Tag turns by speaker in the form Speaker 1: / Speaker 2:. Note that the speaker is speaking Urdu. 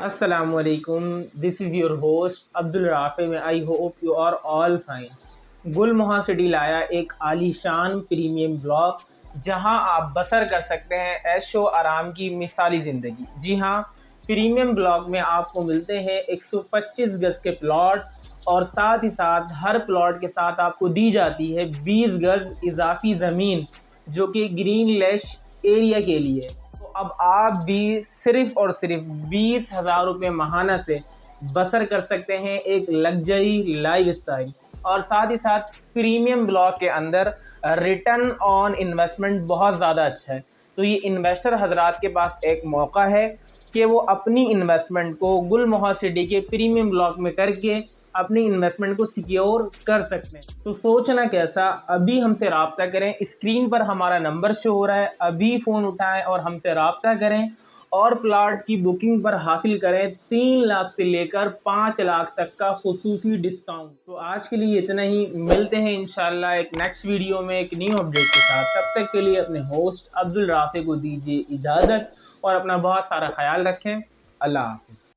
Speaker 1: Assalamu alaikum. This is your host Abdul Rafi. I hope you are all fine. گل محا سٹی لایا ایک عالیشان پریمیم بلاک جہاں آپ بسر کر سکتے ہیں عیش و آرام کی مثالی زندگی. جی ہاں، پریمیم بلاک میں آپ کو ملتے ہیں 125 گز کے پلاٹ اور ساتھ ہی ساتھ ہر پلاٹ کے ساتھ آپ کو دی جاتی ہے 20 گز اضافی زمین جو کہ گرین لیش ایریا کے لیے. تو اب آپ بھی صرف اور صرف 20,000 روپے ماہانہ سے بسر کر سکتے ہیں ایک لگژری لائف اسٹائل، اور ساتھ ہی ساتھ پریمیم بلاک کے اندر ریٹرن آن انویسٹمنٹ بہت زیادہ اچھا ہے. تو یہ انویسٹر حضرات کے پاس ایک موقع ہے کہ وہ اپنی انویسٹمنٹ کو گل محا سٹی کے پریمیم بلاک میں کر کے اپنی انویسٹمنٹ کو سیکیور کر سکتے ہیں. تو سوچنا کیسا، ابھی ہم سے رابطہ کریں. اسکرین پر ہمارا نمبر شو ہو رہا ہے، ابھی فون اٹھائیں اور ہم سے رابطہ کریں اور پلاٹ کی بکنگ پر حاصل کریں 3 لاکھ سے لے کر 5 لاکھ تک کا خصوصی ڈسکاؤنٹ. تو آج کے لیے اتنا ہی، ملتے ہیں انشاءاللہ ایک نیکسٹ ویڈیو میں ایک نیو اپڈیٹ کے ساتھ. تب تک کے لیے اپنے ہوسٹ عبد الرافع کو دیجیے اجازت اور اپنا بہت سارا خیال رکھیں. اللہ حافظ.